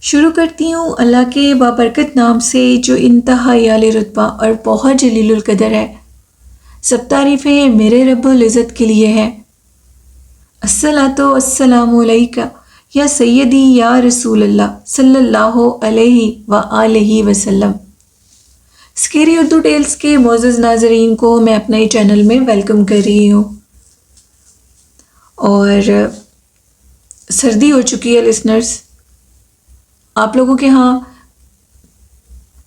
شروع کرتی ہوں اللہ کے بابرکت نام سے جو انتہائی اعلی رتبہ اور بہت جلیل القدر ہے۔ سب تعریفیں میرے رب العزت کے لیے ہے۔ الصلاۃ والسلام علیکہ یا سیدی یا رسول اللہ صلی اللہ علیہ وآلہ وسلم۔ اسکیری اردو ٹیلز کے معزز ناظرین کو میں اپنے چینل میں ویلکم کر رہی ہوں۔ اور سردی ہو چکی ہے لسنرز، آپ لوگوں کے ہاں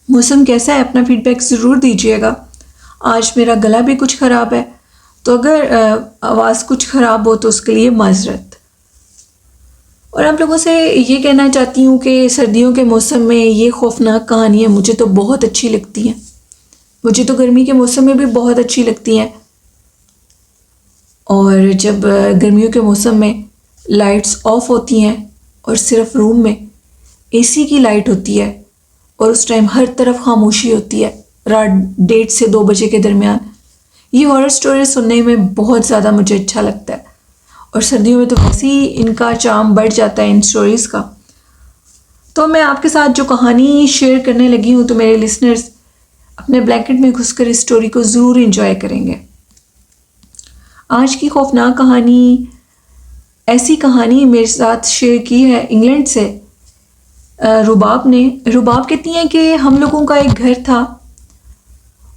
موسم کیسا ہے؟ اپنا فیڈ بیک ضرور دیجیے گا۔ آج میرا گلا بھی کچھ خراب ہے، تو اگر آواز کچھ خراب ہو تو اس کے لیے معذرت۔ اور آپ لوگوں سے یہ کہنا چاہتی ہوں کہ سردیوں کے موسم میں یہ خوفناک کہانیاں مجھے تو بہت اچھی لگتی ہیں۔ مجھے تو گرمی کے موسم میں بھی بہت اچھی لگتی ہیں۔ اور جب گرمیوں کے موسم میں لائٹس آف ہوتی ہیں اور صرف روم میں اے سی کی لائٹ ہوتی ہے اور اس ٹائم ہر طرف خاموشی ہوتی ہے رات 1:30 سے 2 بجے کے درمیان، یہ ہارر سٹوری سننے میں بہت زیادہ مجھے اچھا لگتا ہے۔ اور سردیوں میں تو ویسے ہی ان کا چارم بڑھ جاتا ہے ان سٹوریز کا۔ تو میں آپ کے ساتھ جو کہانی شیئر کرنے لگی ہوں تو میرے لسنرز اپنے بلینکٹ میں گھس کر اس سٹوری کو ضرور انجوائے کریں گے۔ آج کی خوفناک کہانی، ایسی کہانی میرے ساتھ شیئر کی ہے انگلینڈ سے رباب نے۔ رباب کہتی ہیں کہ ہم لوگوں کا ایک گھر تھا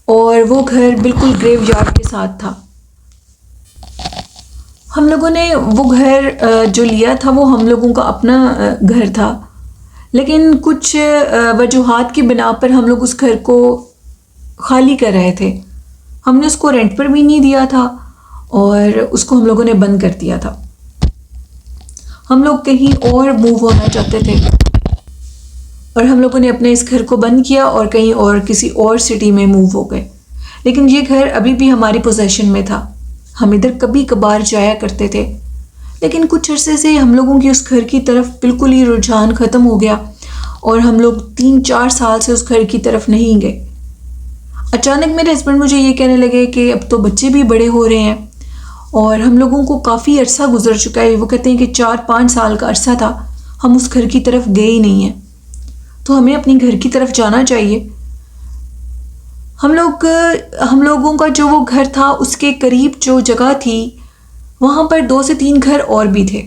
اور وہ گھر بالکل گریو یارڈ کے ساتھ تھا۔ ہم لوگوں نے وہ گھر جو لیا تھا وہ ہم لوگوں کا اپنا گھر تھا، لیکن کچھ وجوہات کی بنا پر ہم لوگ اس گھر کو خالی کر رہے تھے۔ ہم نے اس کو رینٹ پر بھی نہیں دیا تھا اور اس کو ہم لوگوں نے بند کر دیا تھا۔ ہم لوگ کہیں اور موو ہونا چاہتے تھے اور ہم لوگوں نے اپنے اس گھر کو بند کیا اور کہیں اور کسی اور سٹی میں موو ہو گئے، لیکن یہ گھر ابھی بھی ہماری پوزیشن میں تھا۔ ہم ادھر کبھی کبھار جایا کرتے تھے، لیکن کچھ عرصے سے ہم لوگوں کی اس گھر کی طرف بالکل ہی رجحان ختم ہو گیا اور ہم لوگ 3-4 سال سے اس گھر کی طرف نہیں گئے۔ اچانک میرے ہسبینڈ مجھے یہ کہنے لگے کہ اب تو بچے بھی بڑے ہو رہے ہیں اور ہم لوگوں کو کافی عرصہ گزر چکا ہے۔ وہ کہتے ہیں کہ 4-5 سال کا عرصہ تھا ہم اس گھر کی طرف گئے ہی نہیں ہیں، تو ہمیں اپنی گھر کی طرف جانا چاہیے۔ ہم لوگوں کا جو وہ گھر تھا اس کے قریب جو جگہ تھی وہاں پر 2 سے 3 گھر اور بھی تھے،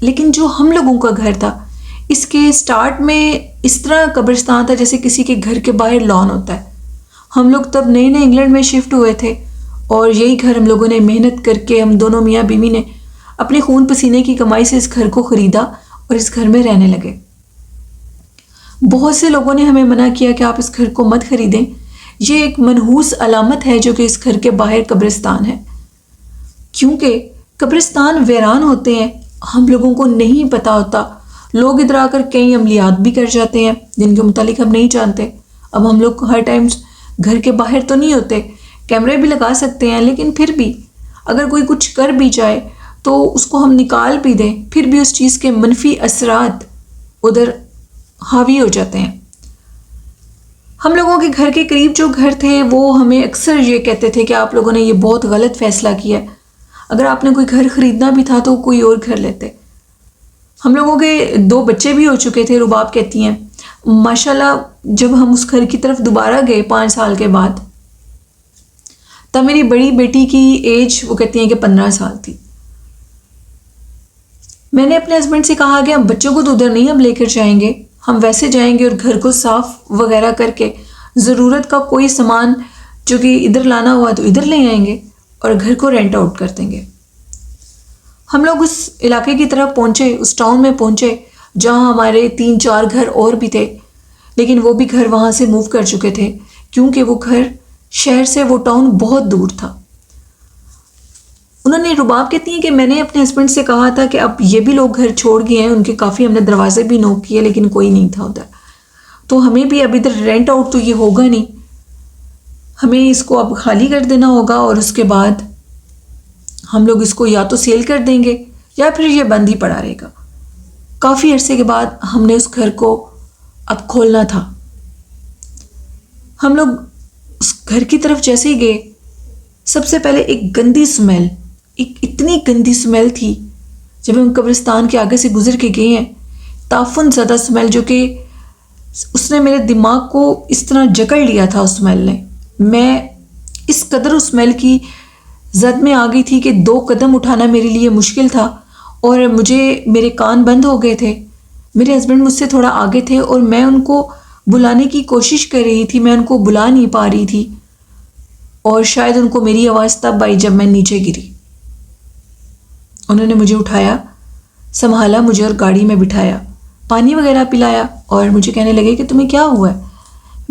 لیکن جو ہم لوگوں کا گھر تھا اس کے سٹارٹ میں اس طرح قبرستان تھا جیسے کسی کے گھر کے باہر لان ہوتا ہے۔ ہم لوگ تب نئے نئے انگلینڈ میں شفٹ ہوئے تھے اور یہی گھر ہم لوگوں نے محنت کر کے، ہم دونوں میاں بیوی نے اپنے خون پسینے کی کمائی سے اس گھر کو خریدا اور اس گھر میں رہنے لگے۔ بہت سے لوگوں نے ہمیں منع کیا کہ آپ اس گھر کو مت خریدیں، یہ ایک منحوس علامت ہے جو کہ اس گھر کے باہر قبرستان ہے، کیونکہ قبرستان ویران ہوتے ہیں، ہم لوگوں کو نہیں پتہ ہوتا۔ لوگ ادھر آ کر کئی عملیات بھی کر جاتے ہیں جن کے متعلق ہم نہیں جانتے۔ اب ہم لوگ ہر ٹائم گھر کے باہر تو نہیں ہوتے، کیمرے بھی لگا سکتے ہیں، لیکن پھر بھی اگر کوئی کچھ کر بھی جائے تو اس کو ہم نکال بھی دیں، پھر بھی اس چیز کے منفی اثرات ادھر حاوی ہو جاتے ہیں۔ ہم لوگوں کے گھر کے قریب جو گھر تھے وہ ہمیں اکثر یہ کہتے تھے کہ آپ لوگوں نے یہ بہت غلط فیصلہ کیا ہے، اگر آپ نے کوئی گھر خریدنا بھی تھا تو کوئی اور گھر لیتے۔ ہم لوگوں کے 2 بچے بھی ہو چکے تھے، رباب کہتی ہیں۔ ماشاءاللہ جب ہم اس گھر کی طرف دوبارہ گئے 5 سال کے بعد، تب میری بڑی بیٹی کی ایج وہ کہتی ہیں کہ 15 سال تھی۔ میں نے اپنے ہسبینڈ سے کہا کہ ہم بچوں کو تو ادھر نہیں اب لے کر جائیں گے، ہم ویسے جائیں گے اور گھر کو صاف وغیرہ کر کے ضرورت کا کوئی سامان جو کہ ادھر لانا ہوا تو ادھر لے آئیں گے اور گھر کو رینٹ آؤٹ کر دیں گے۔ ہم لوگ اس علاقے کی طرف پہنچے، اس ٹاؤن میں پہنچے جہاں ہمارے 3-4 گھر اور بھی تھے، لیکن وہ بھی گھر وہاں سے موو کر چکے تھے کیونکہ وہ گھر شہر سے وہ ٹاؤن بہت دور تھا۔ انہوں نے، رباب کہتی ہیں کہ میں نے اپنے ہسبینڈ سے کہا تھا کہ اب یہ بھی لوگ گھر چھوڑ گئے ہیں، ان کے کافی ہم نے دروازے بھی نوک کیے لیکن کوئی نہیں تھا ادھر، تو ہمیں بھی اب ادھر رینٹ آؤٹ تو یہ ہوگا نہیں، ہمیں اس کو اب خالی کر دینا ہوگا اور اس کے بعد ہم لوگ اس کو یا تو سیل کر دیں گے یا پھر یہ بند ہی پڑا رہے گا۔ کافی عرصے کے بعد ہم نے اس گھر کو اب کھولنا تھا۔ ہم لوگ اس گھر کی طرف جیسے ہی گئے، سب سے پہلے ایک گندی سمیل، ایک اتنی گندی سمیل تھی جب ہم قبرستان کے آگے سے گزر کے گئے ہیں تعفن زدہ اسمیل جو کہ اس نے میرے دماغ کو اس طرح جکڑ لیا تھا اس اسمیل نے. میں اس قدر اس اسمیل کی زد میں آ گئی تھی کہ 2 قدم اٹھانا میرے لیے مشکل تھا اور میرے کان بند ہو گئے تھے. میرے ہسبینڈ مجھ سے تھوڑا آگے تھے اور میں ان کو بلانے کی کوشش کر رہی تھی, میں ان کو بلا نہیں پا رہی تھی اور شاید ان کو میری آواز تب آئی جب میں نیچے گری. انہوں نے مجھے اٹھایا, سنبھالا مجھے اور گاڑی میں بٹھایا, پانی وغیرہ پلایا اور مجھے کہنے لگے کہ تمہیں کیا ہوا ہے.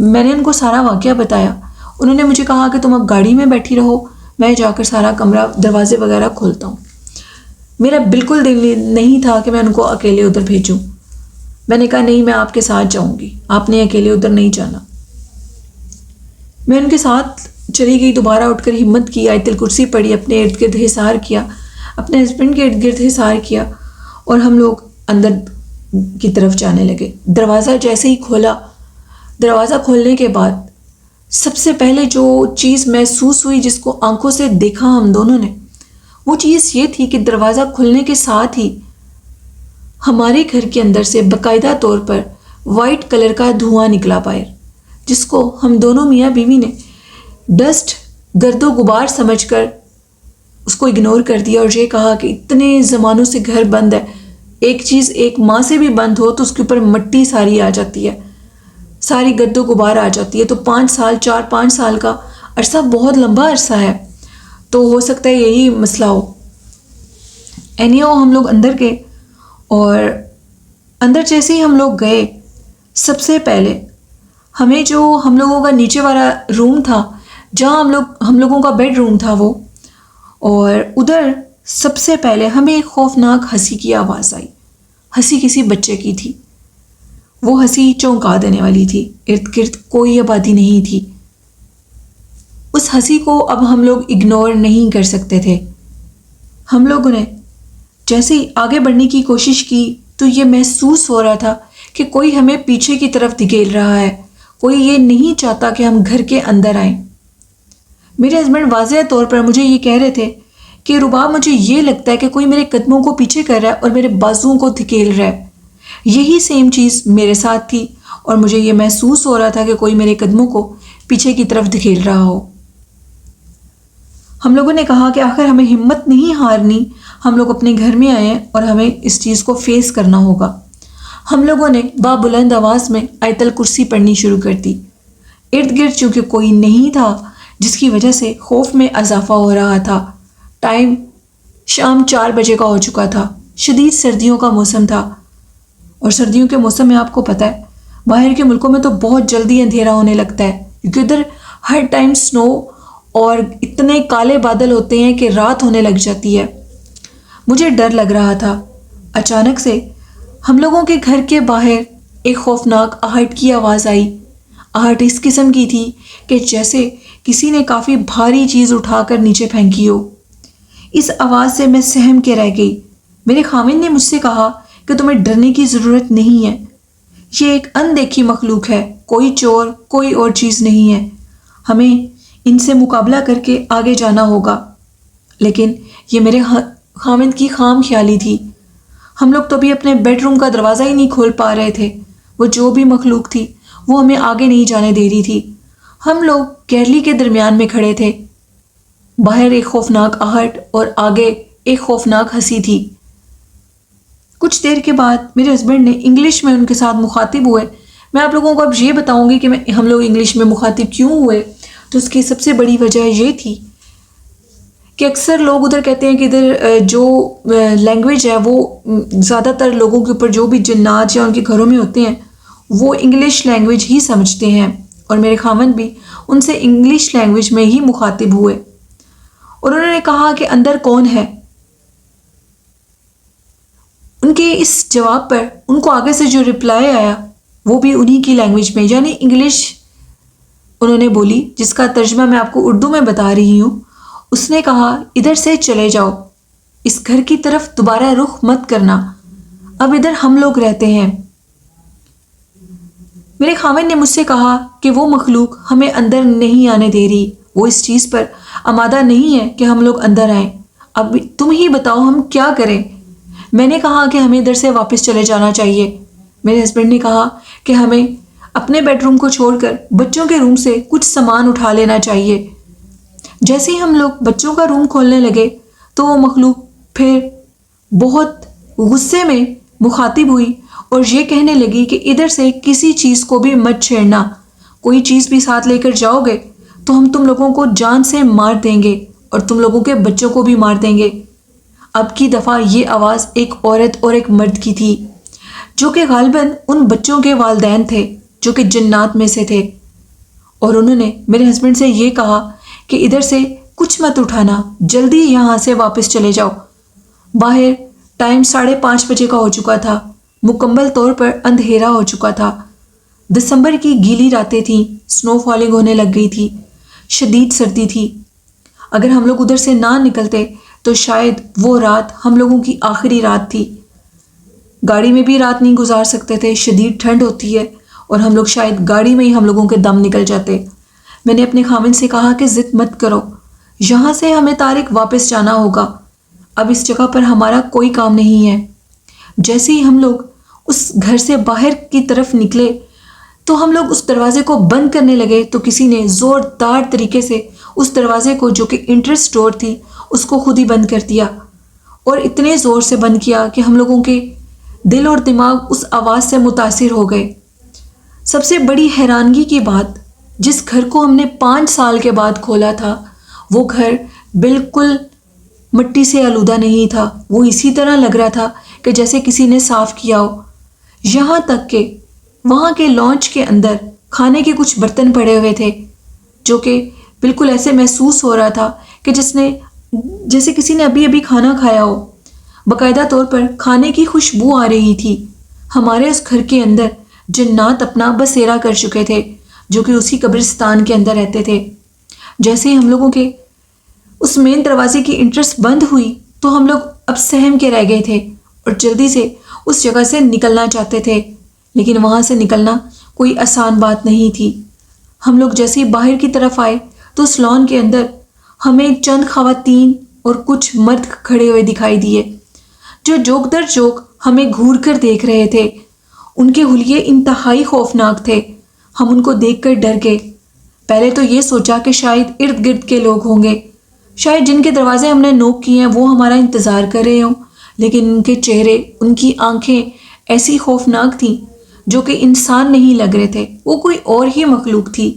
میں نے ان کو سارا واقعہ بتایا. انہوں نے مجھے کہا کہ تم اب گاڑی میں بیٹھی رہو, میں جا کر سارا کمرہ دروازے وغیرہ کھولتا ہوں. میرا بالکل دل نہیں تھا کہ میں ان کو اکیلے ادھر بھیجوں. میں نے کہا نہیں, میں آپ کے ساتھ جاؤں گی, آپ نے اکیلے ادھر نہیں جانا. میں ان کے ساتھ چلی گئی. دوبارہ اٹھ کر ہمت کی, آیت الکرسی پڑھی, اپنے ارد گرد حصار کیا, اپنے ہسبینڈ کے ارد گرد حصار کیا اور ہم لوگ اندر کی طرف جانے لگے. دروازہ جیسے ہی کھولا, دروازہ کھولنے کے بعد سب سے پہلے جو چیز محسوس ہوئی, جس کو آنکھوں سے دیکھا ہم دونوں نے, وہ چیز یہ تھی کہ دروازہ کھلنے کے ساتھ ہی ہمارے گھر کے اندر سے باقاعدہ طور پر وائٹ کلر کا دھواں نکلا باہر, جس کو ہم دونوں میاں بیوی نے ڈسٹ, گرد و غبار سمجھ کر اس کو اگنور کر دیا اور یہ کہا کہ اتنے زمانوں سے گھر بند ہے, ایک چیز ایک ماہ سے بھی بند ہو تو اس کے اوپر مٹی ساری آ جاتی ہے, ساری گرد و غبار آ جاتی ہے. تو 5 سال 4-5 سال کا عرصہ بہت لمبا عرصہ ہے, تو ہو سکتا ہے یہی مسئلہ ہو. اینیو ہم لوگ اندر گئے اور اندر جیسے ہی ہم لوگ گئے, سب سے پہلے ہمیں جو ہم لوگوں کا نیچے والا روم تھا, جہاں ہم لوگوں کا بیڈ روم تھا وہ, اور ادھر سب سے پہلے ہمیں ایک خوفناک ہنسی کی آواز آئی. ہنسی کسی بچے کی تھی. وہ ہنسی چونکا دینے والی تھی. ارد گرد کوئی آبادی نہیں تھی. اس ہنسی کو اب ہم لوگ اگنور نہیں کر سکتے تھے. ہم لوگوں نے جیسے ہی آگے بڑھنے کی کوشش کی تو یہ محسوس ہو رہا تھا کہ کوئی ہمیں پیچھے کی طرف دھکیل رہا ہے, کوئی یہ نہیں چاہتا کہ ہم گھر کے اندر آئیں. میرے ہسبینڈ واضح طور پر مجھے یہ کہہ رہے تھے کہ رباب مجھے یہ لگتا ہے کہ کوئی میرے قدموں کو پیچھے کر رہا ہے اور میرے بازوؤں کو دھکیل رہا ہے. یہی سیم چیز میرے ساتھ تھی اور مجھے یہ محسوس ہو رہا تھا کہ کوئی میرے قدموں کو پیچھے کی طرف دھکیل رہا ہو. ہم لوگوں نے کہا کہ آخر ہمیں ہمت نہیں ہارنی, ہم لوگ اپنے گھر میں آئے ہیں اور ہمیں اس چیز کو فیس کرنا ہوگا. ہم لوگوں نے بلند آواز میں آیت الکرسی پڑھنی شروع کر دی. ارد گرد چونکہ کوئی نہیں تھا, جس کی وجہ سے خوف میں اضافہ ہو رہا تھا. ٹائم شام 4 بجے کا ہو چکا تھا. شدید سردیوں کا موسم تھا اور سردیوں کے موسم میں آپ کو پتہ ہے باہر کے ملکوں میں تو بہت جلدی اندھیرا ہونے لگتا ہے, کیونکہ ادھر ہر ٹائم سنو اور اتنے کالے بادل ہوتے ہیں کہ رات ہونے لگ جاتی ہے. مجھے ڈر لگ رہا تھا. اچانک سے ہم لوگوں کے گھر کے باہر ایک خوفناک آہٹ کی آواز آئی. آہٹ اس قسم کی تھی کہ جیسے کسی نے کافی بھاری چیز اٹھا کر نیچے پھینکی ہو. اس آواز سے میں سہم کے رہ گئی. میرے خاوند نے مجھ سے کہا کہ تمہیں ڈرنے کی ضرورت نہیں ہے, یہ ایک اندیکھی مخلوق ہے, کوئی چور کوئی اور چیز نہیں ہے, ہمیں ان سے مقابلہ کر کے آگے جانا ہوگا. لیکن یہ میرے خاوند کی خام خیالی تھی. ہم لوگ تو بھی اپنے بیڈ روم کا دروازہ ہی نہیں کھول پا رہے تھے. وہ جو بھی مخلوق تھی وہ ہمیں آگے نہیں جانے دے رہی تھی. ہم لوگ گیلری کے درمیان میں کھڑے تھے. باہر ایک خوفناک آہٹ اور آگے ایک خوفناک ہنسی تھی. کچھ دیر کے بعد میرے ہسبینڈ نے انگلش میں ان کے ساتھ مخاطب ہوئے. میں آپ لوگوں کو اب یہ بتاؤں گی کہ ہم لوگ انگلش میں مخاطب کیوں ہوئے. تو اس کی سب سے بڑی وجہ یہ تھی کہ اکثر لوگ ادھر کہتے ہیں کہ ادھر جو لینگویج ہے وہ زیادہ تر لوگوں کے اوپر جو بھی جنات یا ان کے گھروں میں ہوتے ہیں وہ انگلش لینگویج ہی سمجھتے ہیں, اور میرے خاوند بھی ان سے انگلش لینگویج میں ہی مخاطب ہوئے. اور انہوں نے کہا کہ اندر کون ہے. ان کے اس جواب پر ان کو آگے سے جو رپلائی آیا وہ بھی انہی کی لینگویج میں, یعنی انگلش انہوں نے بولی, جس کا ترجمہ میں آپ کو اردو میں بتا رہی ہوں. اس نے کہا ادھر سے چلے جاؤ, اس گھر کی طرف دوبارہ رخ مت کرنا, اب ادھر ہم لوگ رہتے ہیں. میرے خاوند نے مجھ سے کہا کہ وہ مخلوق ہمیں اندر نہیں آنے دے رہی, وہ اس چیز پر آمادہ نہیں ہے کہ ہم لوگ اندر آئیں. اب تم ہی بتاؤ ہم کیا کریں. میں نے کہا کہ ہمیں ادھر سے واپس چلے جانا چاہیے. میرے ہسبینڈ نے کہا کہ ہمیں اپنے بیڈ روم کو چھوڑ کر بچوں کے روم سے کچھ سامان اٹھا لینا چاہیے۔ جیسے ہی ہم لوگ بچوں کا روم کھولنے لگے تو وہ مخلوق پھر بہت غصے میں مخاطب ہوئی اور یہ کہنے لگی کہ ادھر سے کسی چیز کو بھی مت چھیڑنا، کوئی چیز بھی ساتھ لے کر جاؤ گے تو ہم تم لوگوں کو جان سے مار دیں گے اور تم لوگوں کے بچوں کو بھی مار دیں گے۔ اب کی دفعہ یہ آواز ایک عورت اور ایک مرد کی تھی جو کہ غالباً ان بچوں کے والدین تھے جو کہ جنات میں سے تھے، اور انہوں نے میرے ہسبینڈ سے یہ کہا کہ ادھر سے کچھ مت اٹھانا، جلدی یہاں سے واپس چلے جاؤ۔ باہر ٹائم 5:30 بجے کا ہو چکا تھا، مکمل طور پر اندھیرا ہو چکا تھا، دسمبر کی گیلی راتیں تھیں، سنو فالنگ ہونے لگ گئی تھی، شدید سردی تھی۔ اگر ہم لوگ ادھر سے نہ نکلتے تو شاید وہ رات ہم لوگوں کی آخری رات تھی۔ گاڑی میں بھی رات نہیں گزار سکتے تھے، شدید ٹھنڈ ہوتی ہے اور ہم لوگ شاید گاڑی میں ہی ہم لوگوں کے دم نکل جاتے۔ میں نے اپنے خاوند سے کہا کہ ضد مت کرو، یہاں سے ہمیں طارق واپس جانا ہوگا، اب اس جگہ پر ہمارا کوئی کام نہیں ہے۔ جیسے ہی ہم لوگ اس گھر سے باہر کی طرف نکلے تو ہم لوگ اس دروازے کو بند کرنے لگے تو کسی نے زوردار طریقے سے اس دروازے کو، جو کہ انٹرس ڈور تھی، اس کو خود ہی بند کر دیا، اور اتنے زور سے بند کیا کہ ہم لوگوں کے دل اور دماغ اس آواز سے متاثر ہو گئے۔ سب سے بڑی حیرانگی کی بات، جس گھر کو ہم نے 5 سال کے بعد کھولا تھا وہ گھر بالکل مٹی سے آلودہ نہیں تھا، وہ اسی طرح لگ رہا تھا کہ جیسے کسی نے صاف کیا ہو، یہاں تک کہ وہاں کے لانچ کے اندر کھانے کے کچھ برتن پڑے ہوئے تھے جو کہ بالکل ایسے محسوس ہو رہا تھا کہ جیسے کسی نے ابھی ابھی کھانا کھایا ہو، باقاعدہ طور پر کھانے کی خوشبو آ رہی تھی۔ ہمارے اس گھر کے اندر جنات اپنا بسیرا کر چکے تھے جو کہ اسی قبرستان کے اندر رہتے تھے۔ جیسے ہی ہم لوگوں کے اس مین دروازے کی انٹرس بند ہوئی تو ہم لوگ اب سہم کے رہ گئے تھے اور جلدی سے اس جگہ سے نکلنا چاہتے تھے، لیکن وہاں سے نکلنا کوئی آسان بات نہیں تھی۔ ہم لوگ جیسے ہی باہر کی طرف آئے تو اس لان کے اندر ہمیں چند خواتین اور کچھ مرد کھڑے ہوئے دکھائی دیے جو جوک در جوک ہمیں گھور کر دیکھ رہے تھے۔ ان کے حلیے انتہائی خوفناک تھے، ہم ان کو دیکھ کر ڈر گئے۔ پہلے تو یہ سوچا کہ شاید ارد گرد کے لوگ ہوں گے، شاید جن کے دروازے ہم نے نوک کیے ہیں وہ ہمارا انتظار کر رہے ہوں، لیکن ان کے چہرے، ان کی آنکھیں ایسی خوفناک تھیں جو کہ انسان نہیں لگ رہے تھے، وہ کوئی اور ہی مخلوق تھی۔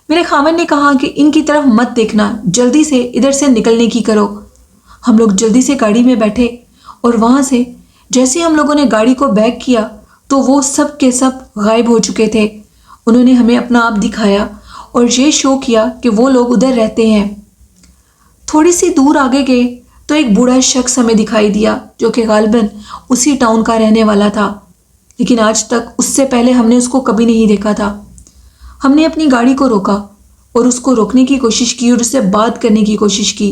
میرے خاوند نے کہا کہ ان کی طرف مت دیکھنا، جلدی سے ادھر سے نکلنے کی کرو۔ ہم لوگ جلدی سے گاڑی میں بیٹھے اور وہاں سے جیسے ہم لوگوں نے گاڑی کو بیک کیا تو وہ سب کے سب غائب ہو چکے تھے۔ انہوں نے ہمیں اپنا آپ دکھایا اور یہ شو کیا کہ وہ لوگ ادھر رہتے ہیں۔ تھوڑی سی دور آگے گئے تو ایک بوڑھا شخص ہمیں دکھائی دیا جو کہ غالباً اسی ٹاؤن کا رہنے والا تھا، لیکن آج تک اس سے پہلے ہم نے اس کو کبھی نہیں دیکھا تھا۔ ہم نے اپنی گاڑی کو روکا اور اس کو روکنے کی کوشش کی اور اس سے بات کرنے کی کوشش کی۔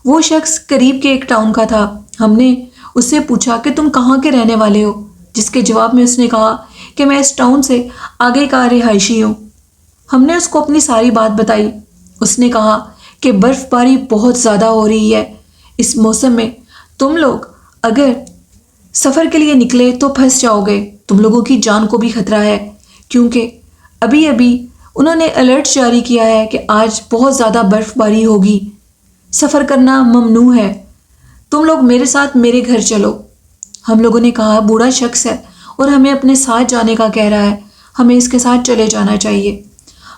وہ شخص قریب کے ایک ٹاؤن کا تھا۔ ہم نے اس سے پوچھا کہ تم کہاں کے رہنے والے ہو، جس کے جواب میں اس نے کہا کہ میں اس ٹاؤن سے آگے کا رہائشی ہوں۔ ہم نے اس کو اپنی ساری بات بتائی۔ اس نے کہا کہ برف باری بہت زیادہ ہو رہی ہے اس موسم میں، تم لوگ اگر سفر کے لیے نکلے تو پھنس جاؤ گے، تم لوگوں کی جان کو بھی خطرہ ہے، کیونکہ ابھی انہوں نے الرٹ جاری کیا ہے کہ آج بہت زیادہ برف باری ہوگی، سفر کرنا ممنوع ہے، تم لوگ میرے ساتھ میرے گھر چلو۔ ہم لوگوں نے کہا بوڑھا شخص ہے اور ہمیں اپنے ساتھ جانے کا کہہ رہا ہے، ہمیں اس کے ساتھ چلے جانا چاہیے۔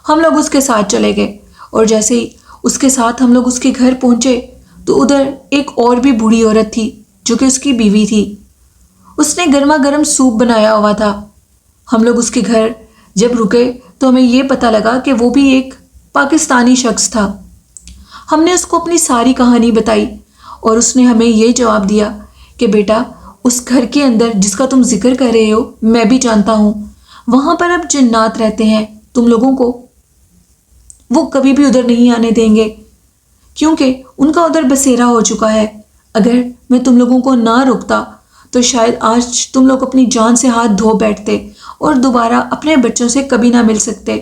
ہم لوگ اس کے ساتھ چلے گئے اور جیسے ہی اس کے ساتھ ہم لوگ اس کے گھر پہنچے تو ادھر ایک اور بھی بوڑھی عورت تھی جو کہ اس کی بیوی تھی۔ اس نے گرما گرم سوپ بنایا ہوا تھا۔ ہم لوگ اس کے گھر جب رکے تو ہمیں یہ پتہ لگا کہ وہ بھی ایک پاکستانی شخص تھا۔ ہم نے اس کو اپنی ساری کہانی بتائی اور اس نے ہمیں یہ جواب دیا کہ بیٹا، اس گھر کے اندر جس کا تم ذکر کر رہے ہو میں بھی جانتا ہوں، وہاں پر اب جنات رہتے ہیں، تم لوگوں کو وہ کبھی بھی ادھر نہیں آنے دیں گے کیونکہ ان کا ادھر بسیرا ہو چکا ہے۔ اگر میں تم لوگوں کو نہ روکتا تو شاید آج تم لوگ اپنی جان سے ہاتھ دھو بیٹھتے اور دوبارہ اپنے بچوں سے کبھی نہ مل سکتے۔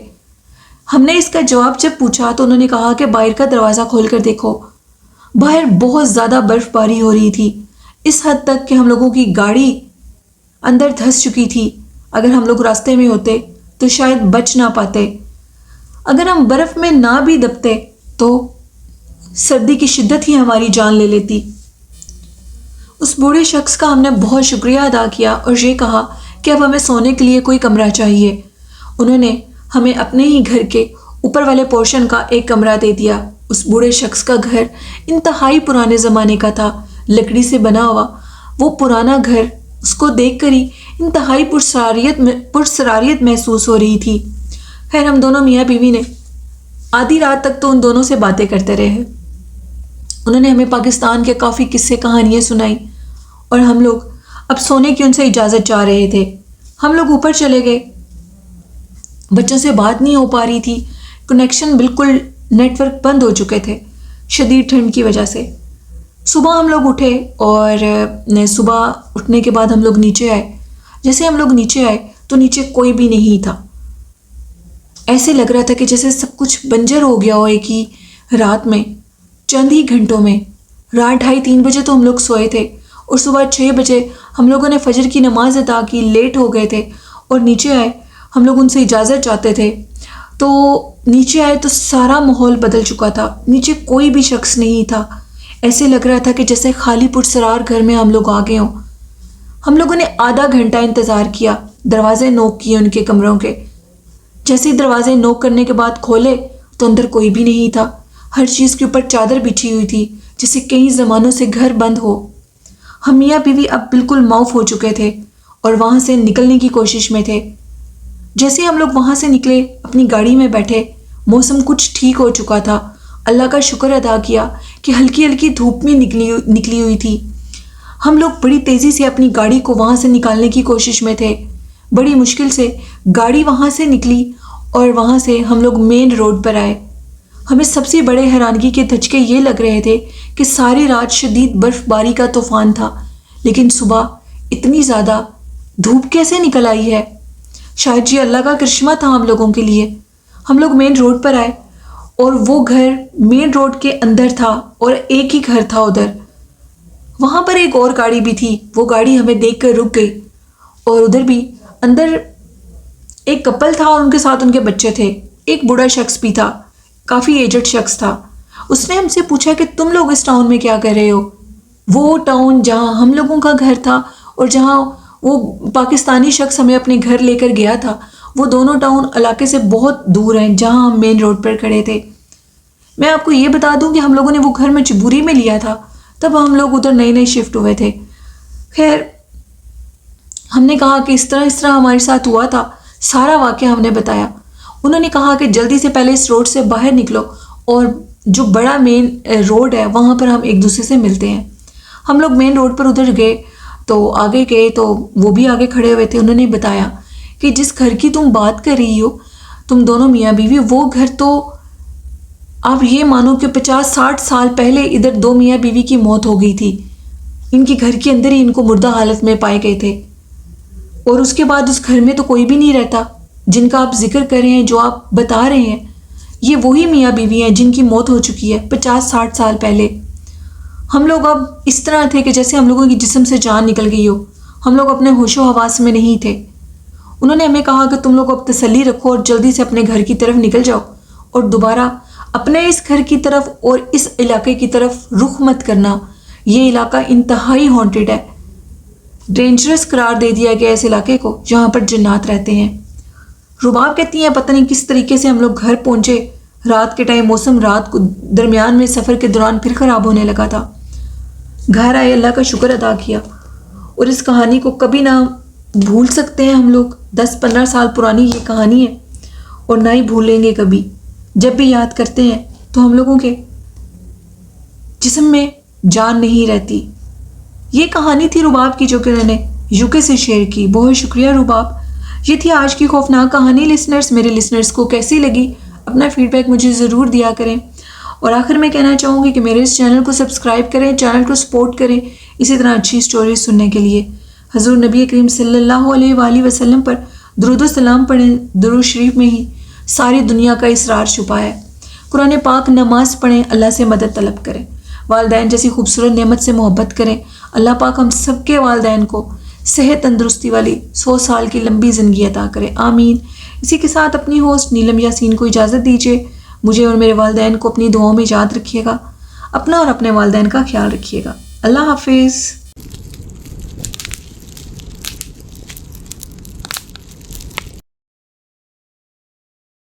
ہم نے اس کا جواب جب پوچھا تو انہوں نے کہا کہ باہر کا دروازہ کھول کر دیکھو۔ باہر بہت زیادہ برف باری ہو رہی تھی، اس حد تک کہ ہم لوگوں کی گاڑی اندر دھس چکی تھی. اگر ہم لوگ راستے میں ہوتے تو شاید بچ نہ پاتے. اگر ہم برف میں نہ بھی دبتے تو سردی کی شدت ہی ہماری جان لے لیتی. اس بوڑھے شخص کا ہم نے بہت شکریہ ادا کیا اور یہ کہا کہ اب ہمیں سونے کے لیے کوئی کمرہ چاہیے. انہوں نے ہمیں اپنے ہی گھر کے اوپر والے پورشن کا ایک کمرہ دے دیا. اس بوڑھے شخص کا گھر انتہائی پرانے زمانے کا تھا، لکڑی سے بنا ہوا. وہ پرانا گھر اس کو دیکھ کر ہی انتہائی پرسراریت محسوس ہو رہی تھی. خیر ہم دونوں میاں بیوی نے آدھی رات تک تو ان دونوں سے باتیں کرتے رہے. انہوں نے ہمیں پاکستان کے کافی قصے کہانیاں سنائی اور ہم لوگ اب سونے کی ان سے اجازت چاہ رہے تھے. ہم لوگ اوپر چلے گئے. بچوں سے بات نہیں ہو پا رہی تھی. کنیکشن بالکل نیٹ ورک بند ہو چکے تھے شدید ٹھنڈ کی وجہ سے. صبح ہم لوگ اٹھے اور صبح اٹھنے کے بعد ہم لوگ نیچے آئے. جیسے ہم لوگ نیچے آئے تو نیچے کوئی بھی نہیں تھا. ایسے لگ رہا تھا کہ جیسے سب کچھ بنجر ہو گیا ہو ایک ہی رات میں، چند ہی گھنٹوں میں. رات 2:30-3 بجے تو ہم لوگ سوئے تھے اور صبح 6 بجے ہم لوگوں نے فجر کی نماز ادا کی. لیٹ ہو گئے تھے اور نیچے آئے. ہم لوگ ان سے اجازت چاہتے تھے تو نیچے آئے تو سارا ماحول بدل چکا تھا. نیچے کوئی بھی شخص نہیں تھا. ایسے لگ رہا تھا کہ جیسے خالی پرسرار گھر میں ہم لوگ آ گئے ہوں. ہم لوگوں نے آدھا گھنٹہ انتظار کیا. دروازے نوک کیے ان کے کمروں کے. جیسے دروازے نوک کرنے کے بعد کھولے تو اندر کوئی بھی نہیں تھا. ہر چیز کے اوپر چادر بچھی ہوئی تھی جیسے کئی زمانوں سے گھر بند ہو. ہم میاں بیوی اب بالکل معاف ہو چکے تھے اور وہاں سے نکلنے کی کوشش میں تھے. جیسے ہم لوگ وہاں سے نکلے اپنی گاڑی میں بیٹھے، موسم کچھ ٹھیک ہو چکا تھا. اللہ کا شکر ادا کیا کہ ہلکی ہلکی دھوپ میں نکلی ہوئی تھی. ہم لوگ بڑی تیزی سے اپنی گاڑی کو وہاں سے نکالنے کی کوشش میں تھے. بڑی مشکل سے گاڑی وہاں سے نکلی اور وہاں سے ہم لوگ مین روڈ پر آئے. ہمیں سب سے بڑے حیرانگی کے دھچکے یہ لگ رہے تھے کہ ساری رات شدید برف باری کا طوفان تھا لیکن صبح اتنی زیادہ دھوپ کیسے نکل آئی ہے. شاید یہ اللہ کا کرشمہ تھا ہم لوگوں کے لیے. ہم لوگ مین روڈ پر آئے اور وہ گھر مین روڈ کے اندر تھا اور ایک ہی گھر تھا ادھر. وہاں پر ایک اور گاڑی بھی تھی. وہ گاڑی ہمیں دیکھ کر رک گئی اور ادھر بھی اندر ایک کپل تھا اور ان کے ساتھ ان کے بچے تھے. ایک بوڑھا شخص بھی تھا، کافی ایجڈ شخص تھا. اس نے ہم سے پوچھا کہ تم لوگ اس ٹاؤن میں کیا کر رہے ہو؟ وہ ٹاؤن جہاں ہم لوگوں کا گھر تھا اور جہاں وہ پاکستانی شخص ہمیں اپنے گھر لے کر گیا تھا، وہ دونوں ٹاؤن علاقے سے بہت دور ہیں جہاں ہم مین روڈ پر کھڑے تھے. میں آپ کو یہ بتا دوں کہ ہم لوگوں نے وہ گھر مجبوری میں لیا تھا. تب ہم لوگ ادھر نئے شفٹ ہوئے تھے. خیر ہم نے کہا کہ اس طرح ہمارے ساتھ ہوا تھا. سارا واقعہ ہم نے بتایا. انہوں نے کہا کہ جلدی سے پہلے اس روڈ سے باہر نکلو اور جو بڑا مین روڈ ہے وہاں پر ہم ایک دوسرے سے ملتے ہیں. ہم لوگ مین روڈ پر ادھر گئے تو آگے گئے تو وہ بھی آگے کھڑے ہوئے تھے. انہوں نے بتایا کہ جس گھر کی تم بات کر رہی ہو تم دونوں میاں بیوی، وہ گھر تو آپ یہ مانو کہ 50-60 سال پہلے ادھر 2 میاں بیوی کی موت ہو گئی تھی. ان کے گھر کے اندر ہی ان کو مردہ حالت میں پائے گئے تھے اور اس کے بعد اس گھر میں تو کوئی بھی نہیں رہتا. جن کا آپ ذکر کر رہے ہیں، جو آپ بتا رہے ہیں، یہ وہی میاں بیوی ہیں جن کی موت ہو چکی ہے 50-60 سال پہلے. ہم لوگ اب اس طرح تھے کہ جیسے ہم لوگوں کی جسم سے جان نکل گئی ہو. ہم لوگ اپنے ہوش و حواس میں نہیں تھے. انہوں نے ہمیں کہا کہ تم لوگ اب تسلی رکھو اور جلدی سے اپنے گھر کی طرف نکل جاؤ اور دوبارہ اپنے اس گھر کی طرف اور اس علاقے کی طرف رخ مت کرنا. یہ علاقہ انتہائی ہانٹڈ ہے. ڈینجرس قرار دے دیا گیا اس علاقے کو جہاں پر جنات رہتے ہیں. رباب کہتی ہیں پتہ نہیں کس طریقے سے ہم لوگ گھر پہنچے. رات کے ٹائم موسم رات کو درمیان میں سفر کے دوران پھر خراب ہونے لگا تھا. گھر آئے، اللہ کا شکر ادا کیا اور اس کہانی کو کبھی نہ بھول سکتے ہیں ہم لوگ. 10-15 سال پرانی یہ کہانی ہے اور نہ ہی بھولیں گے کبھی. جب بھی یاد کرتے ہیں تو ہم لوگوں کے جسم میں جان نہیں رہتی. یہ کہانی تھی رباب کی جو کہ انہوں نے یوکے سے شیئر کی. بہت شکریہ رباب. یہ تھی آج کی خوفناک کہانی. لسنرز، میرے لسنرز کو کیسی لگی اپنا فیڈ بیک مجھے ضرور دیا کریں. اور آخر میں کہنا چاہوں گی کہ میرے اس چینل کو سبسکرائب کریں، چینل کو سپورٹ کریں اسی طرح اچھی سٹوریز سننے کے لیے. حضور نبی کریم صلی اللہ علیہ وآلہ وسلم پر درود و سلام پڑھیں. درود شریف میں ہی ساری دنیا کا اسرار چھپا ہے. قرآن پاک نماز پڑھیں، اللہ سے مدد طلب کریں. والدین جیسی خوبصورت نعمت سے محبت کریں. اللہ پاک ہم سب کے والدین کو صحت تندرستی والی 100 سال کی لمبی زندگی عطا کرے، آمین۔ اسی کے ساتھ اپنی ہوسٹ نیلم یاسین کو اجازت دیجیے۔ مجھے اور میرے والدین کو اپنی دعاؤں میں یاد رکھیے گا، اپنا اور اپنے والدین کا خیال رکھیے گا۔ اللہ حافظ۔